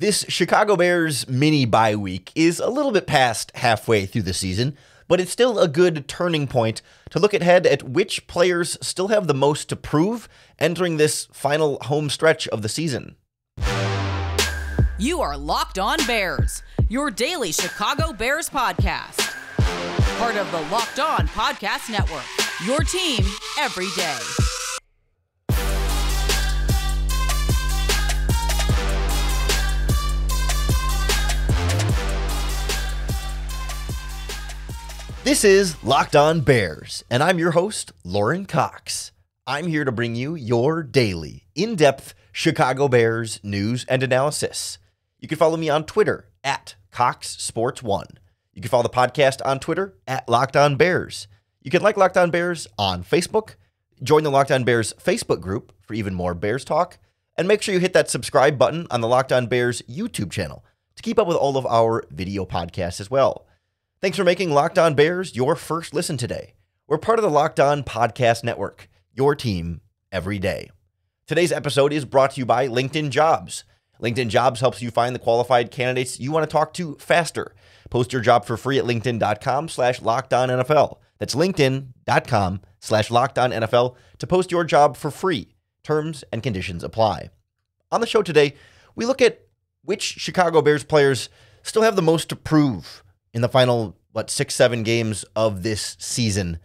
This Chicago Bears mini bye week is a little bit past halfway through the season, but it's still a good turning point to look ahead at which players still have the most to prove entering this final home stretch of the season. You are Locked On Bears, your daily Chicago Bears podcast. Part of the Locked On Podcast Network, your team every day. This is Locked On Bears, and I'm your host, Lauren Cox. I'm here to bring you your daily, in-depth Chicago Bears news and analysis. You can follow me on Twitter at CoxSports1. You can follow the podcast on Twitter at Locked On Bears. You can like Locked On Bears on Facebook, join the Locked On Bears Facebook group for even more Bears talk, and make sure you hit that subscribe button on the Locked On Bears YouTube channel to keep up with all of our video podcasts as well. Thanks for making Locked On Bears your first listen today. We're part of the Locked On Podcast Network, your team every day. Today's episode is brought to you by LinkedIn Jobs. LinkedIn Jobs helps you find the qualified candidates you want to talk to faster. Post your job for free at linkedin.com/LockedOnNFL. That's linkedin.com/LockedOnNFL to post your job for free. Terms and conditions apply. On the show today, we look at which Chicago Bears players still have the most to prove in the final, 6-7 games of this season.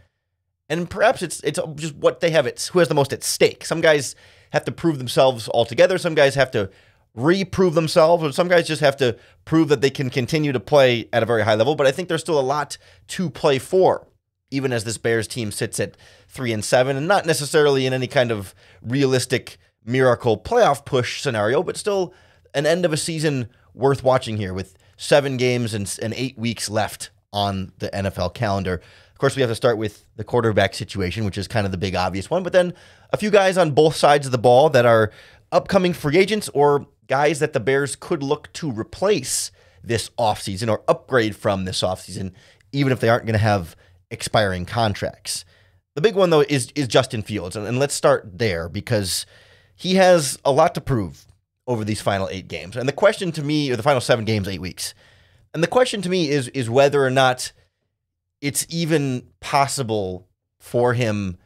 And perhaps it's just what they have, who has the most at stake. Some guys have to prove themselves altogether. Some guys have to reprove themselves, or some guys just have to prove that they can continue to play at a very high level. But I think there's still a lot to play for, even as this Bears team sits at 3-7, and not necessarily in any kind of realistic miracle playoff push scenario, but still an end of a season worth watching here with 7 games and 8 weeks left on the NFL calendar. Of course, we have to start with the quarterback situation, which is kind of the big obvious one, but then a few guys on both sides of the ball that are upcoming free agents or guys that the Bears could look to replace this offseason or upgrade from this offseason, even if they aren't going to have expiring contracts. The big one, though, is Justin Fields, and let's start there because he has a lot to prove over these final 8 games. And the question to me, or the final 7 games, 8 weeks, and the question to me is whether or not it's even possible for him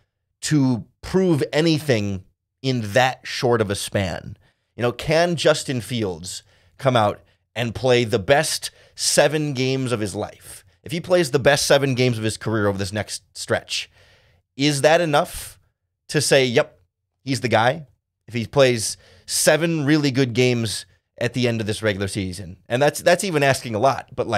to prove anything in that short of a span. You know, can Justin Fields come out and play the best 7 games of his life? If he plays the best 7 games of his career over this next stretch, is that enough to say, yep, he's the guy? If he plays 7 really good games at the end of this regular season, and that's even asking a lot, but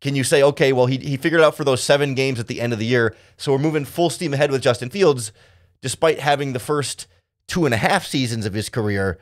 can you say, okay, well, he figured it out for those 7 games at the end of the year, so we're moving full steam ahead with Justin Fields, despite having the first 2.5 seasons of his career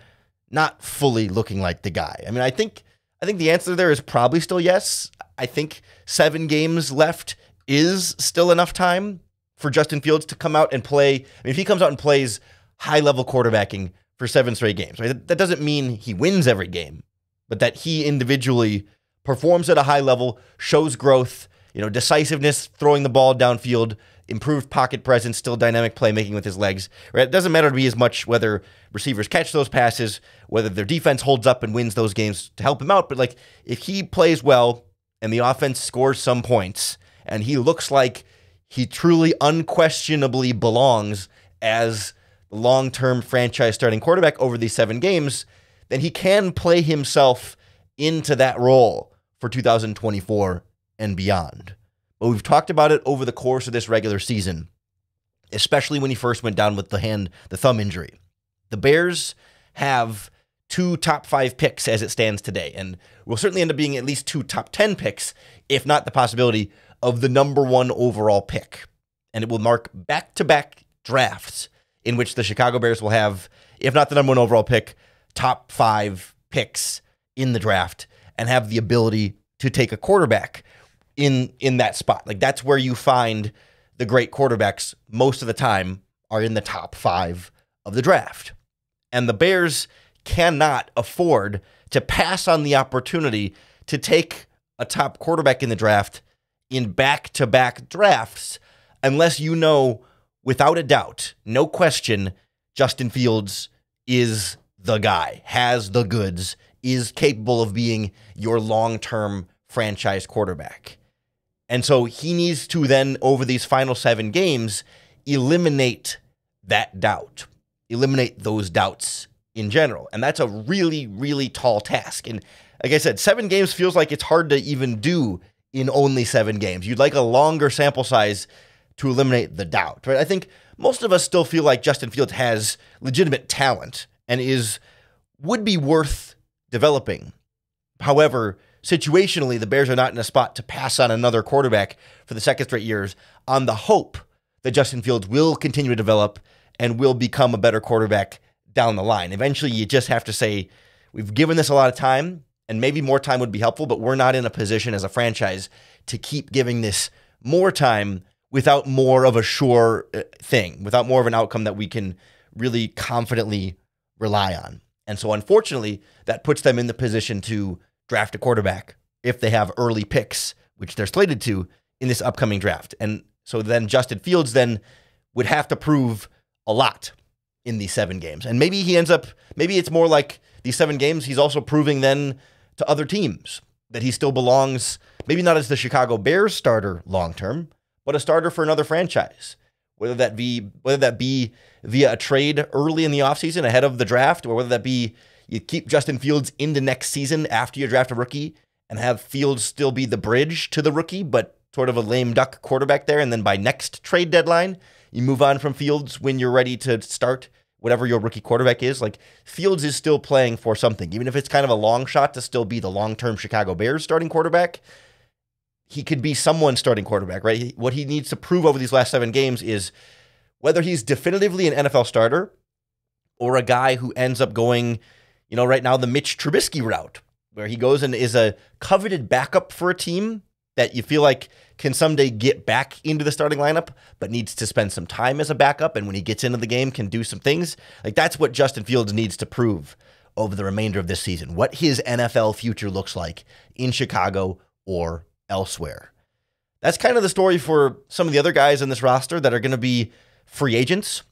not fully looking like the guy? I mean, I think the answer there is probably still yes. I think 7 games left is still enough time for Justin Fields to come out and play. I mean, if he comes out and plays high-level quarterbacking for 7 straight games, right? That doesn't mean he wins every game, but that he individually performs at a high level, shows growth, decisiveness, throwing the ball downfield, improved pocket presence, still dynamic playmaking with his legs. Right? It doesn't matter to me as much whether receivers catch those passes, whether their defense holds up and wins those games to help him out. But if he plays well and the offense scores some points and he looks like he truly unquestionably belongs as the long-term franchise starting quarterback over these 7 games, then he can play himself into that role for 2024 and beyond. But we've talked about it over the course of this regular season, especially when he first went down with the thumb injury. The Bears have 2 top 5 picks as it stands today, and will certainly end up being at least 2 top 10 picks, if not the possibility of the number 1 overall pick. And it will mark back-to-back drafts in which the Chicago Bears will have, if not the number 1 overall pick, top 5 picks in the draft and have the ability to take a quarterback in that spot. That's where you find the great quarterbacks most of the time are in the top 5 of the draft. And the Bears cannot afford to pass on the opportunity to take a top quarterback in the draft in back-to-back drafts unless you know without a doubt, no question, Justin Fields is the guy, has the goods is capable of being your long-term franchise quarterback. And so he needs to then, over these final 7 games, eliminate that doubt, eliminate those doubts in general. And that's a really, really tall task. And like I said, 7 games feels like it's hard to even do in only 7 games. You'd like a longer sample size to eliminate the doubt, right? I think most of us still feel like Justin Fields has legitimate talent and would be worth developing. However, situationally, the Bears are not in a spot to pass on another quarterback for the second straight years on the hope that Justin Fields will continue to develop and will become a better quarterback down the line. Eventually, you just have to say, we've given this a lot of time, and maybe more time would be helpful, but we're not in a position as a franchise to keep giving this more time without more of a sure thing, without more of an outcome that we can really confidently rely on. And so, unfortunately, that puts them in the position to draft a quarterback if they have early picks, which they're slated to in this upcoming draft. And so then Justin Fields then would have to prove a lot in these 7 games. And maybe maybe it's more like these 7 games, he's also proving then to other teams that he still belongs, maybe not as the Chicago Bears starter long-term, but a starter for another franchise. Whether that be via a trade early in the offseason ahead of the draft, or whether that be you keep Justin Fields into next season after you draft a rookie and have Fields still be the bridge to the rookie, but sort of a lame duck quarterback there. And then by next trade deadline, you move on from Fields when you're ready to start whatever your rookie quarterback is. Like, Fields is still playing for something, even if it's kind of a long shot to still be the long-term Chicago Bears starting quarterback. He could be someone's starting quarterback, right? What he needs to prove over these last 7 games is whether he's definitively an NFL starter or a guy who ends up going, right now the Mitch Trubisky route, where he goes and is a coveted backup for a team that you feel like can someday get back into the starting lineup, but needs to spend some time as a backup, and when he gets into the game can do some things. Like, that's what Justin Fields needs to prove over the remainder of this season, what his NFL future looks like in Chicago or elsewhere. That's kind of the story for some of the other guys in this roster that are going to be free agents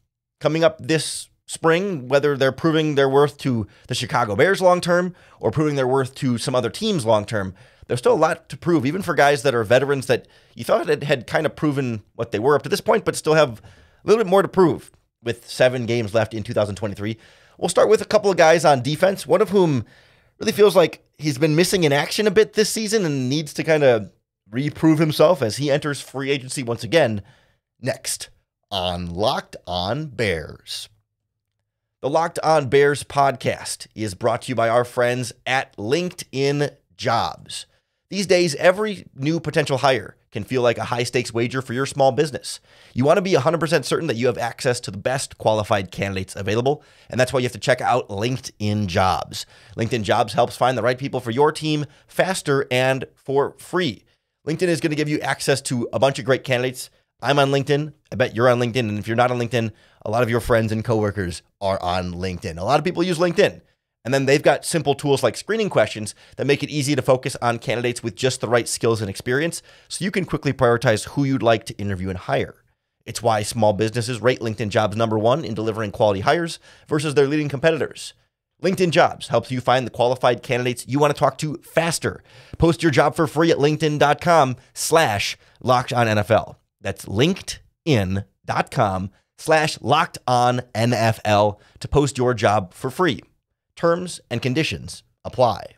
coming up this spring, whether they're proving their worth to the Chicago Bears long-term or proving their worth to some other teams long-term. There's still a lot to prove, even for guys that are veterans that you thought had kind of proven what they were up to this point, but still have a little bit more to prove with 7 games left in 2023. We'll start with a couple of guys on defense, one of whom really feels like he's been missing in action a bit this season and needs to kind of reprove himself as he enters free agency once again next on Locked On Bears. The Locked On Bears podcast is brought to you by our friends at LinkedIn Jobs. These days, every new potential hire can feel like a high-stakes wager for your small business. You want to be 100% certain that you have access to the best qualified candidates available, and that's why you have to check out LinkedIn Jobs. LinkedIn Jobs helps find the right people for your team faster and for free. LinkedIn is going to give you access to a bunch of great candidates. I'm on LinkedIn. I bet you're on LinkedIn. And if you're not on LinkedIn, a lot of your friends and coworkers are on LinkedIn. A lot of people use LinkedIn. And then they've got simple tools like screening questions that make it easy to focus on candidates with just the right skills and experience, so you can quickly prioritize who you'd like to interview and hire. It's why small businesses rate LinkedIn Jobs #1 in delivering quality hires versus their leading competitors. LinkedIn Jobs helps you find the qualified candidates you want to talk to faster. Post your job for free at linkedin.com/LockedOnNFL. That's linkedin.com/LockedOnNFL to post your job for free. Terms and conditions apply.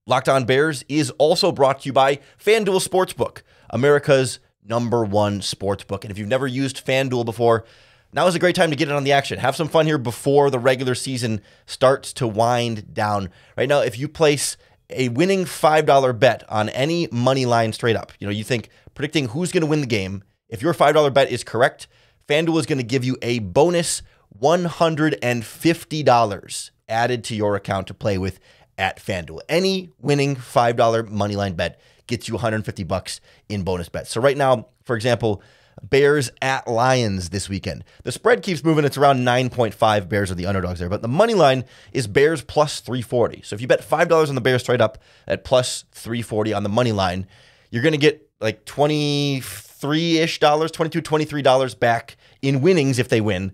Locked On Bears is also brought to you by FanDuel Sportsbook, America's #1 sportsbook. And if you've never used FanDuel before, now is a great time to get in on the action. Have some fun here before the regular season starts to wind down. Right now, if you place a winning $5 bet on any money line straight up, you think predicting who's going to win the game, if your $5 bet is correct, FanDuel is going to give you a bonus $150 added to your account to play with at FanDuel. Any winning $5 moneyline bet gets you $150 in bonus bets. So right now, for example, Bears at Lions this weekend. The spread keeps moving. It's around 9.5. Bears are the underdogs there. But the money line is Bears plus 340. So if you bet $5 on the Bears straight up at plus 340 on the money line, you're going to get like $23-ish, $22, $23 back in winnings if they win,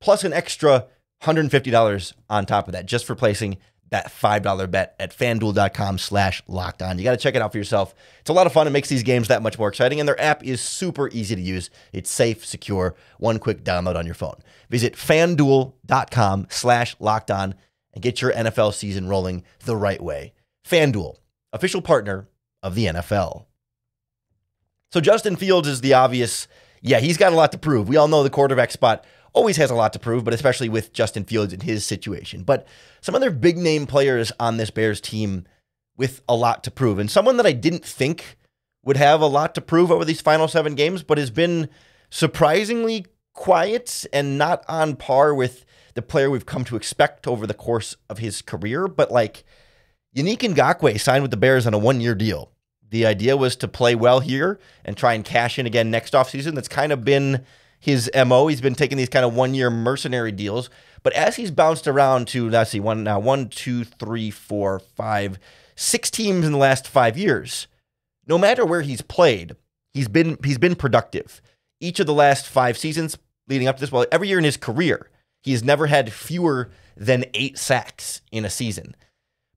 plus an extra $150 on top of that just for placing that $5 bet at FanDuel.com/lockedon. You got to check it out for yourself. It's a lot of fun. It makes these games that much more exciting, and their app is super easy to use. It's safe, secure, one quick download on your phone. Visit FanDuel.com/lockedon and get your NFL season rolling the right way. FanDuel, official partner of the NFL. So Justin Fields is the obvious, he's got a lot to prove. We all know the quarterback spot always has a lot to prove, but especially with Justin Fields in his situation. But some other big name players on this Bears team with a lot to prove, and someone that I didn't think would have a lot to prove over these final 7 games, but has been surprisingly quiet and not on par with the player we've come to expect over the course of his career. But like, Yannick Ngakoue signed with the Bears on a 1-year deal. The idea was to play well here and try and cash in again next offseason. That's kind of been his MO. He's been taking these kind of 1-year mercenary deals. But as he's bounced around to, let's see, 1, 2, 3, 4, 5, 6 teams in the last 5 years, no matter where he's played, he's been productive. Each of the last 5 seasons leading up to this, well, every year in his career, he has never had fewer than 8 sacks in a season.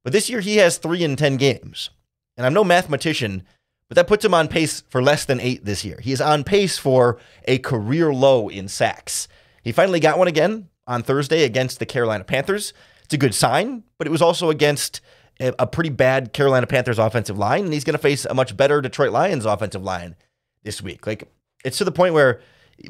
But this year he has 3 in 10 games. And I'm no mathematician, but that puts him on pace for less than 8 this year. He is on pace for a career low in sacks. He finally got one again on Thursday against the Carolina Panthers. It's a good sign, but it was also against a pretty bad Carolina Panthers offensive line, and he's going to face a much better Detroit Lions offensive line this week. Like, it's to the point where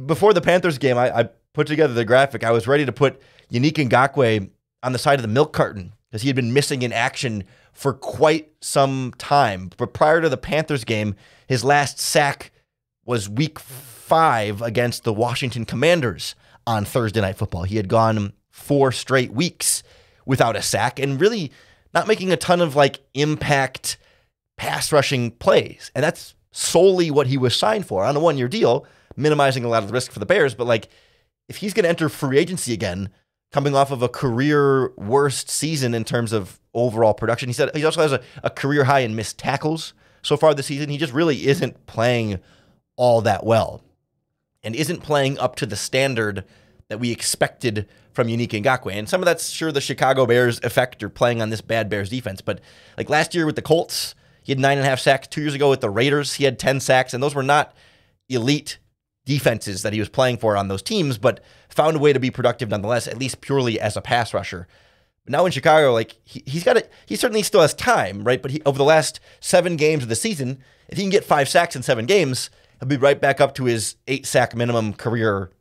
before the Panthers game, I put together the graphic. I was ready to put Yannick Ngakoue on the side of the milk carton because he had been missing in action for quite some time. But prior to the Panthers game, his last sack was week 5 against the Washington Commanders on Thursday Night Football. He had gone 4 straight weeks without a sack and really not making a ton of like impact pass rushing plays. And that's solely what he was signed for on a 1-year deal, minimizing a lot of the risk for the Bears. But like, if he's going to enter free agency again, coming off of a career worst season in terms of overall production. He said he also has a career high in missed tackles so far this season. He just really isn't playing all that well and isn't playing up to the standard that we expected from Yannick Ngakoue. And some of that's sure the Chicago Bears effect or playing on this bad Bears defense. But like last year with the Colts, he had 9.5 sacks. 2 years ago with the Raiders, he had 10 sacks. And those were not elite defenses that he was playing for on those teams, but found a way to be productive nonetheless, at least purely as a pass rusher. But now in Chicago, like he certainly still has time, right? But over the last 7 games of the season, if he can get 5 sacks in 7 games, he'll be right back up to his 8 sack minimum career,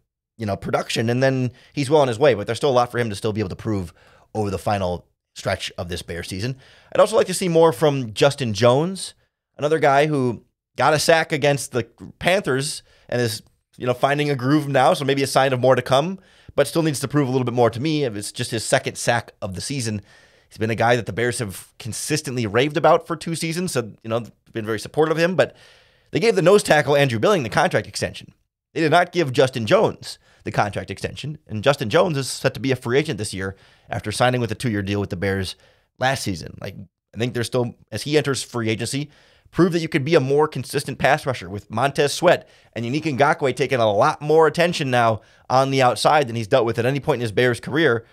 production, and then he's well on his way. But there's still a lot for him to still be able to prove over the final stretch of this Bears season. I'd also like to see more from Justin Jones, another guy who got a sack against the Panthers and is finding a groove now, so maybe a sign of more to come, but still needs to prove a little bit more to me. It's just his 2nd sack of the season. He's been a guy that the Bears have consistently raved about for 2 seasons, so, been very supportive of him, but they gave the nose tackle Andrew Billing the contract extension. They did not give Justin Jones the contract extension, and Justin Jones is set to be a free agent this year after signing with a 2-year deal with the Bears last season. Like, I think there's still, as he enters free agency, prove that you could be a more consistent pass rusher with Montez Sweat and Yannick Ngakoue taking a lot more attention now on the outside than he's dealt with at any point in his Bears career.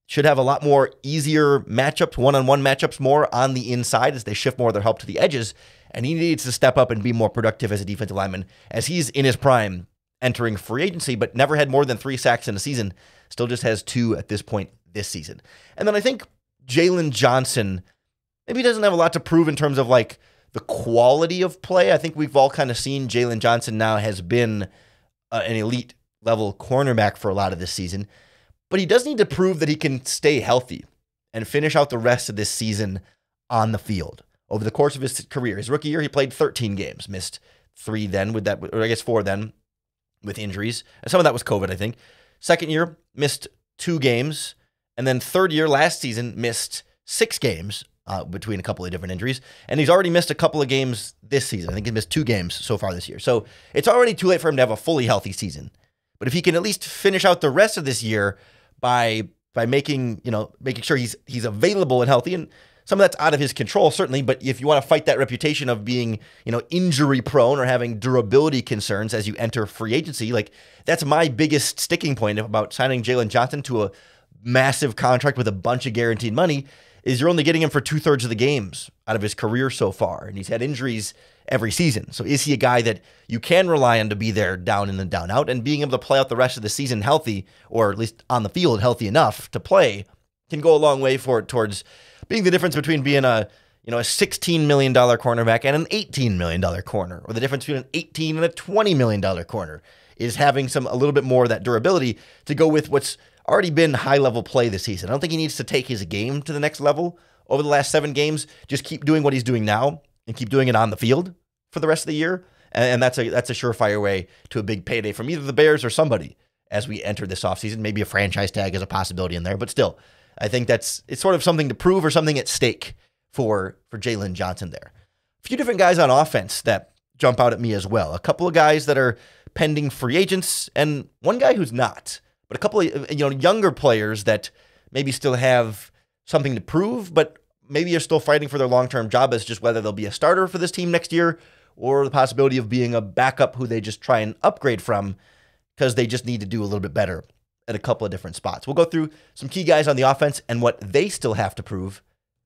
Should have a lot more easier matchups, one-on-one matchups more on the inside as they shift more of their help to the edges. And he needs to step up and be more productive as a defensive lineman as he's in his prime entering free agency, but never had more than 3 sacks in a season. Still just has 2 at this point this season. And then I think Jalen Johnson maybe doesn't have a lot to prove in terms of like the quality of play. I think we've all kind of seen Jalen Johnson now has been an elite level cornerback for a lot of this season, but he does need to prove that he can stay healthy and finish out the rest of this season on the field. Over the course of his career, his rookie year, he played 13 games, missed 3 then with that, or I guess 4 then with injuries. And some of that was COVID, I think. Second year, missed 2 games. And then third year, last season, missed 6 games between a couple of different injuries. And he's already missed a couple of games this season. I think he missed 2 games so far this year. So it's already too late for him to have a fully healthy season. But if he can at least finish out the rest of this year by making sure he's available and healthy, and some of that's out of his control, certainly, but if you want to fight that reputation of being, injury prone or having durability concerns as you enter free agency, like that's my biggest sticking point about signing Jalen Johnson to a massive contract with a bunch of guaranteed money, is you're only getting him for 2/3 of the games out of his career so far, and he's had injuries every season. So is he a guy that you can rely on to be there down in and down out, and being able to play out the rest of the season healthy, or at least on the field healthy enough to play, can go a long way towards being the difference between being a $16 million cornerback and an $18 million corner, or the difference between an $18 and a $20 million corner, is having a little bit more of that durability to go with what's already been high-level play this season. I don't think he needs to take his game to the next level over the last 7 games. Just keep doing what he's doing now and keep doing it on the field for the rest of the year. And that's a surefire way to a big payday from either the Bears or somebody as we enter this offseason. Maybe a franchise tag is a possibility in there, but still, I think it's sort of something to prove or something at stake for Jalen Johnson there. A few different guys on offense that jump out at me as well. A couple of guys that are pending free agents, and one guy who's not. But a couple of younger players that maybe still have something to prove, but maybe are still fighting for their long-term job as just whether they'll be a starter for this team next year or the possibility of being a backup who they just try and upgrade from because they just need to do a little bit better at a couple of different spots. We'll go through some key guys on the offense and what they still have to prove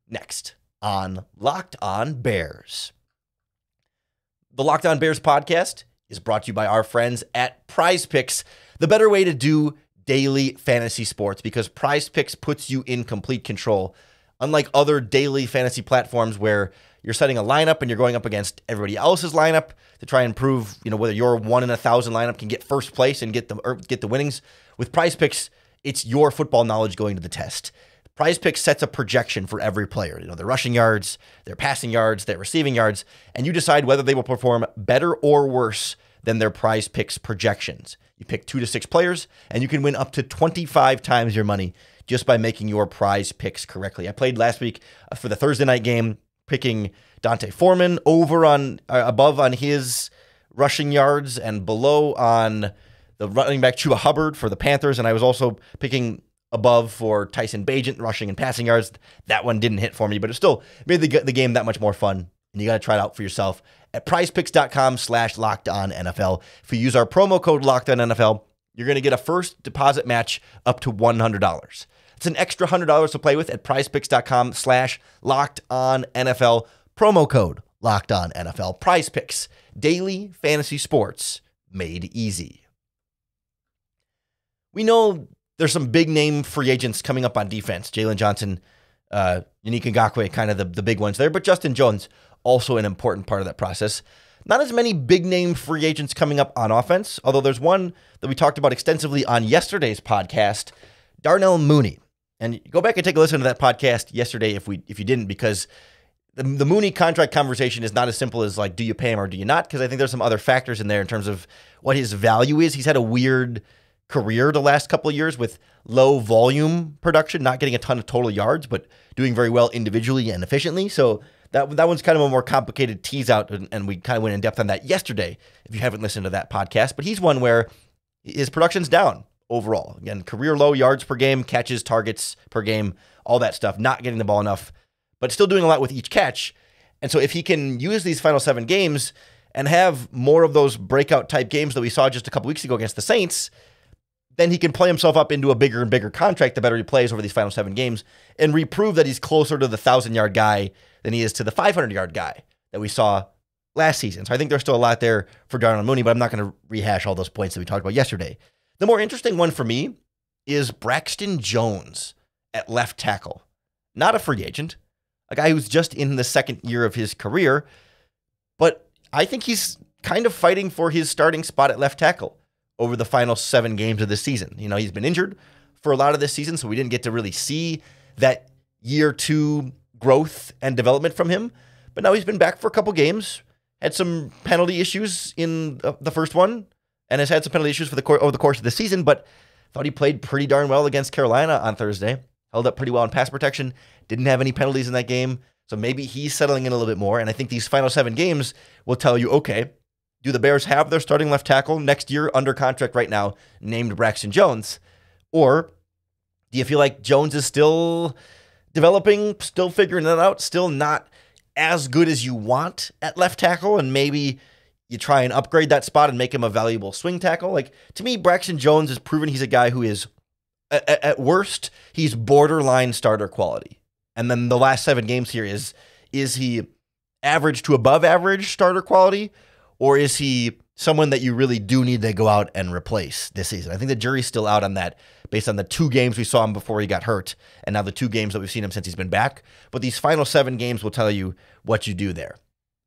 next on Locked On Bears. The Locked On Bears podcast is brought to you by our friends at PrizePicks, the better way to do daily fantasy sports, because PrizePicks puts you in complete control. Unlike other daily fantasy platforms where you're setting a lineup and you're going up against everybody else's lineup to try and prove, whether your 1 in 1,000 lineup can get first place and get the winnings. With PrizePicks, it's your football knowledge going to the test. PrizePicks sets a projection for every player, their rushing yards, their passing yards, their receiving yards, and you decide whether they will perform better or worse than their PrizePicks projections. You pick 2 to 6 players, and you can win up to 25 times your money just by making your prize picks correctly. I played last week for the Thursday night game, picking Dante Foreman above on his rushing yards and below on the running back Chuba Hubbard for the Panthers, and I was also picking above for Tyson Bagent rushing and passing yards. That one didn't hit for me, but it still made the game that much more fun, and you got to try it out for yourself at prizepicks.com/LockedOnNFL. If you use our promo code LockedOnNFL, you're going to get a first deposit match up to $100. It's an extra $100 to play with at prizepicks.com/LockedOnNFL. Promo code LockedOnNFL. PrizePicks, daily fantasy sports made easy. We know there's some big name free agents coming up on defense. Jalen Johnson, Yannick Ngakoue, kind of the big ones there, but Justin Jones, also an important part of that process. Not as many big name free agents coming up on offense, although there's one that we talked about extensively on yesterday's podcast, Darnell Mooney. And go back and take a listen to that podcast yesterday if you didn't, because the Mooney contract conversation is not as simple as like, do you pay him or do you not? Because I think there's some other factors in there in terms of what his value is. He's had a weird career the last couple of years with low volume production, not getting a ton of total yards, but doing very well individually and efficiently. So that one's kind of a more complicated tease out, and we kind of went in depth on that yesterday if you haven't listened to that podcast. But he's one where his production's down overall. Again, career low yards per game, catches, targets per game, all that stuff, not getting the ball enough, but still doing a lot with each catch. And so if he can use these final 7 games and have more of those breakout type games that we saw just a couple weeks ago against the Saints, then he can play himself up into a bigger and bigger contract the better he plays over these final 7 games and reprove that he's closer to the 1,000-yard guy than he is to the 500-yard guy that we saw last season. So I think there's still a lot there for Darnell Mooney, but I'm not going to rehash all those points that we talked about yesterday. The more interesting one for me is Braxton Jones at left tackle. Not a free agent, a guy who's just in the second year of his career, but I think he's kind of fighting for his starting spot at left tackle over the final 7 games of this season. He's been injured for a lot of this season, so we didn't get to really see that year 2 growth and development from him. But now he's been back for a couple games, had some penalty issues in the first one, and has had some penalty issues over the course of the season, but thought he played pretty darn well against Carolina on Thursday. Held up pretty well in pass protection, didn't have any penalties in that game, so maybe he's settling in a little bit more. And I think these final 7 games will tell you, okay, do the Bears have their starting left tackle next year under contract right now named Braxton Jones? Or do you feel like Jones is still developing, still figuring it out, still not as good as you want at left tackle, and maybe you try and upgrade that spot and make him a valuable swing tackle? Like, to me, Braxton Jones has proven he's a guy who is, at worst, he's borderline starter quality. And then the last 7 games here is he average to above average starter quality, or is he someone that you really do need to go out and replace this season? I think the jury's still out on that based on the 2 games we saw him before he got hurt and now the 2 games that we've seen him since he's been back. But these final 7 games will tell you what you do there.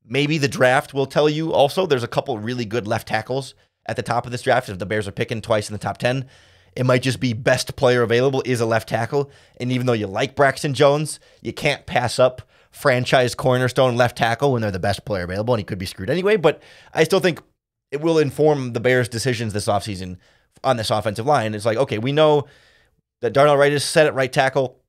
Maybe the draft will tell you also. There's a couple really good left tackles at the top of this draft. If the Bears are picking twice in the top 10, it might just be best player available is a left tackle. And even though you like Braxton Jones, you can't pass up franchise cornerstone left tackle when they're the best player available, and he could be screwed anyway. But I still think it will inform the Bears' decisions this offseason on this offensive line. It's like, okay, we know that Darnell Wright is set at right tackle.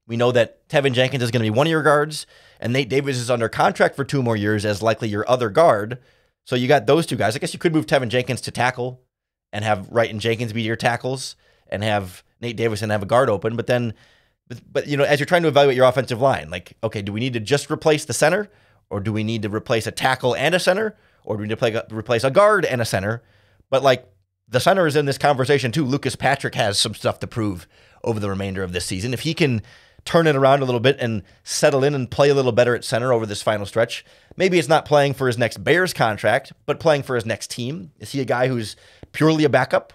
We know that Tevin Jenkins is going to be one of your guards, and Nate Davis is under contract for 2 more years as likely your other guard. So you got those 2 guys. I guess you could move Tevin Jenkins to tackle and have Wright and Jenkins be your tackles and have Nate Davis and have a guard open. But then, but you know, as you're trying to evaluate your offensive line, like, okay, do we need to just replace the center, or do we need to replace a tackle and a center, or do we need to replace a guard and a center? But like, the center is in this conversation too. Lucas Patrick has some stuff to prove over the remainder of this season. If he can turn it around a little bit and settle in and play a little better at center over this final stretch, maybe it's not playing for his next Bears contract, but playing for his next team. Is he a guy who's purely a backup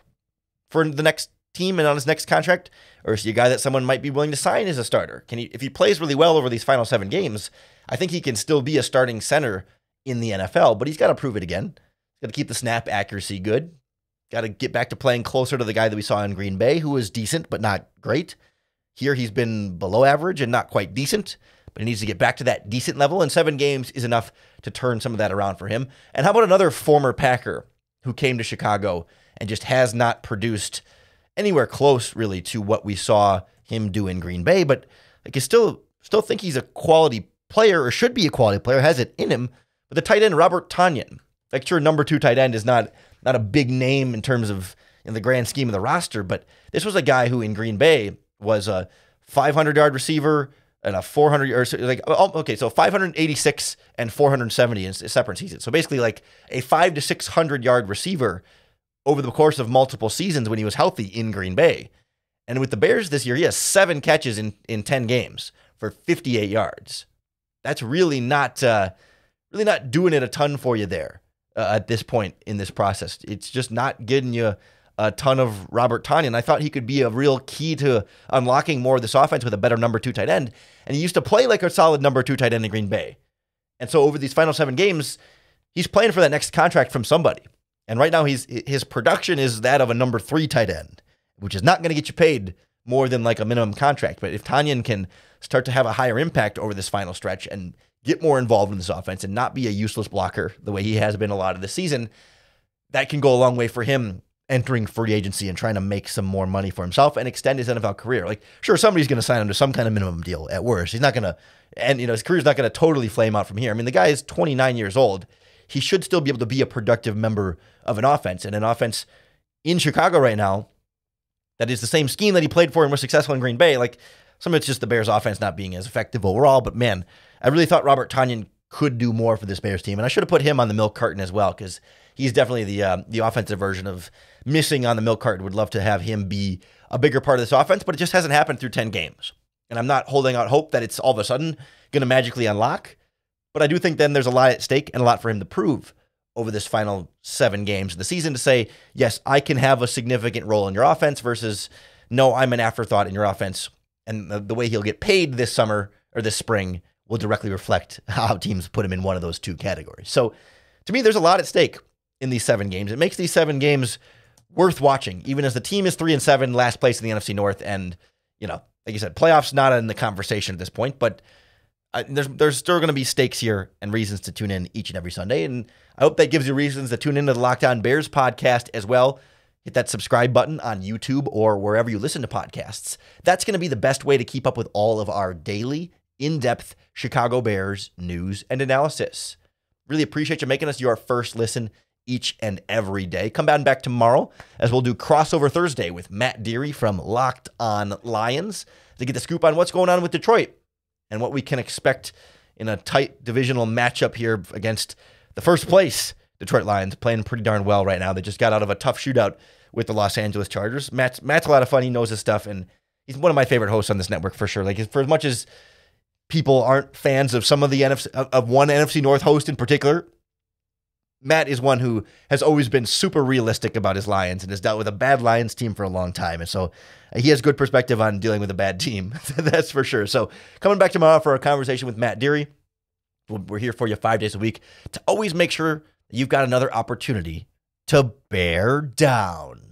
for the next team and on his next contract? Or is he a guy that someone might be willing to sign as a starter? If he plays really well over these final 7 games, I think he can still be a starting center in the NFL, but he's got to prove it again. He's got to keep the snap accuracy good. Got to get back to playing closer to the guy that we saw in Green Bay, who was decent, but not great. Here he's been below average and not quite decent, but he needs to get back to that decent level, and 7 games is enough to turn some of that around for him. And how about another former Packer who came to Chicago and just has not produced anywhere close, really, to what we saw him do in Green Bay, but like, I still think he's a quality player, or should be a quality player, has it in him. But the tight end, Robert Tonyan, like, sure, number 2 tight end is not a big name in terms of in the grand scheme of the roster, but this was a guy who in Green Bay was a 500-yard receiver and a 400, or like, okay, so 586 and 470 in separate seasons. So basically like a 500 to 600-yard receiver over the course of multiple seasons when he was healthy in Green Bay. And with the Bears this year, he has 7 catches in 10 games for 58 yards. That's really not doing it a ton for you there at this point in this process. It's just not getting you a ton of Robert Tonyan. I thought he could be a real key to unlocking more of this offense with a better number 2 tight end. And he used to play like a solid number 2 tight end in Green Bay. And so over these final 7 games, he's playing for that next contract from somebody. And right now his production is that of a number 3 tight end, which is not going to get you paid more than like a minimum contract. But if Tonyan can start to have a higher impact over this final stretch and get more involved in this offense and not be a useless blocker the way he has been a lot of the season, that can go a long way for him entering free agency and trying to make some more money for himself and extend his NFL career. Like, sure, somebody's going to sign him to some kind of minimum deal at worst. He's not going to, and his career's not going to totally flame out from here. I mean, the guy is 29 years old. He should still be able to be a productive member of an offense, and an offense in Chicago right now that is the same scheme that he played for and was successful in Green Bay. Like, some of it's just the Bears offense not being as effective overall, but man, I really thought Robert Tonyan could do more for this Bears team, and I should have put him on the milk carton as well, because he's definitely the offensive version of missing on the milk carton. Would love to have him be a bigger part of this offense, but it just hasn't happened through 10 games. And I'm not holding out hope that it's all of a sudden going to magically unlock, but I do think then there's a lot at stake and a lot for him to prove over this final 7 games of the season to say, yes, I can have a significant role in your offense versus, no, I'm an afterthought in your offense. And the way he'll get paid this summer or this spring will directly reflect how teams put him in one of those 2 categories. So to me, there's a lot at stake in these 7 games. It makes these 7 games worth watching, even as the team is 3-7, last place in the NFC North. And, like you said, playoffs not in the conversation at this point, but there's still going to be stakes here and reasons to tune in each and every Sunday. And I hope that gives you reasons to tune into the Locked On Bears podcast as well. Hit that subscribe button on YouTube or wherever you listen to podcasts. That's going to be the best way to keep up with all of our daily, in-depth Chicago Bears news and analysis. Really appreciate you making us your first listen each and every day. Come back tomorrow as we'll do Crossover Thursday with Matt Deary from Locked On Lions to get the scoop on what's going on with Detroit and what we can expect in a tight divisional matchup here against the first place Detroit Lions, playing pretty darn well right now. They just got out of a tough shootout with the Los Angeles Chargers. Matt's a lot of fun. He knows his stuff, and he's one of my favorite hosts on this network for sure. Like, for as much as people aren't fans of some of the of one NFC North host in particular, Matt is one who has always been super realistic about his Lions and has dealt with a bad Lions team for a long time. And so he has good perspective on dealing with a bad team. That's for sure. So coming back tomorrow for a conversation with Matt Deary. We're here for you 5 days a week to always make sure that you've got another opportunity to bear down.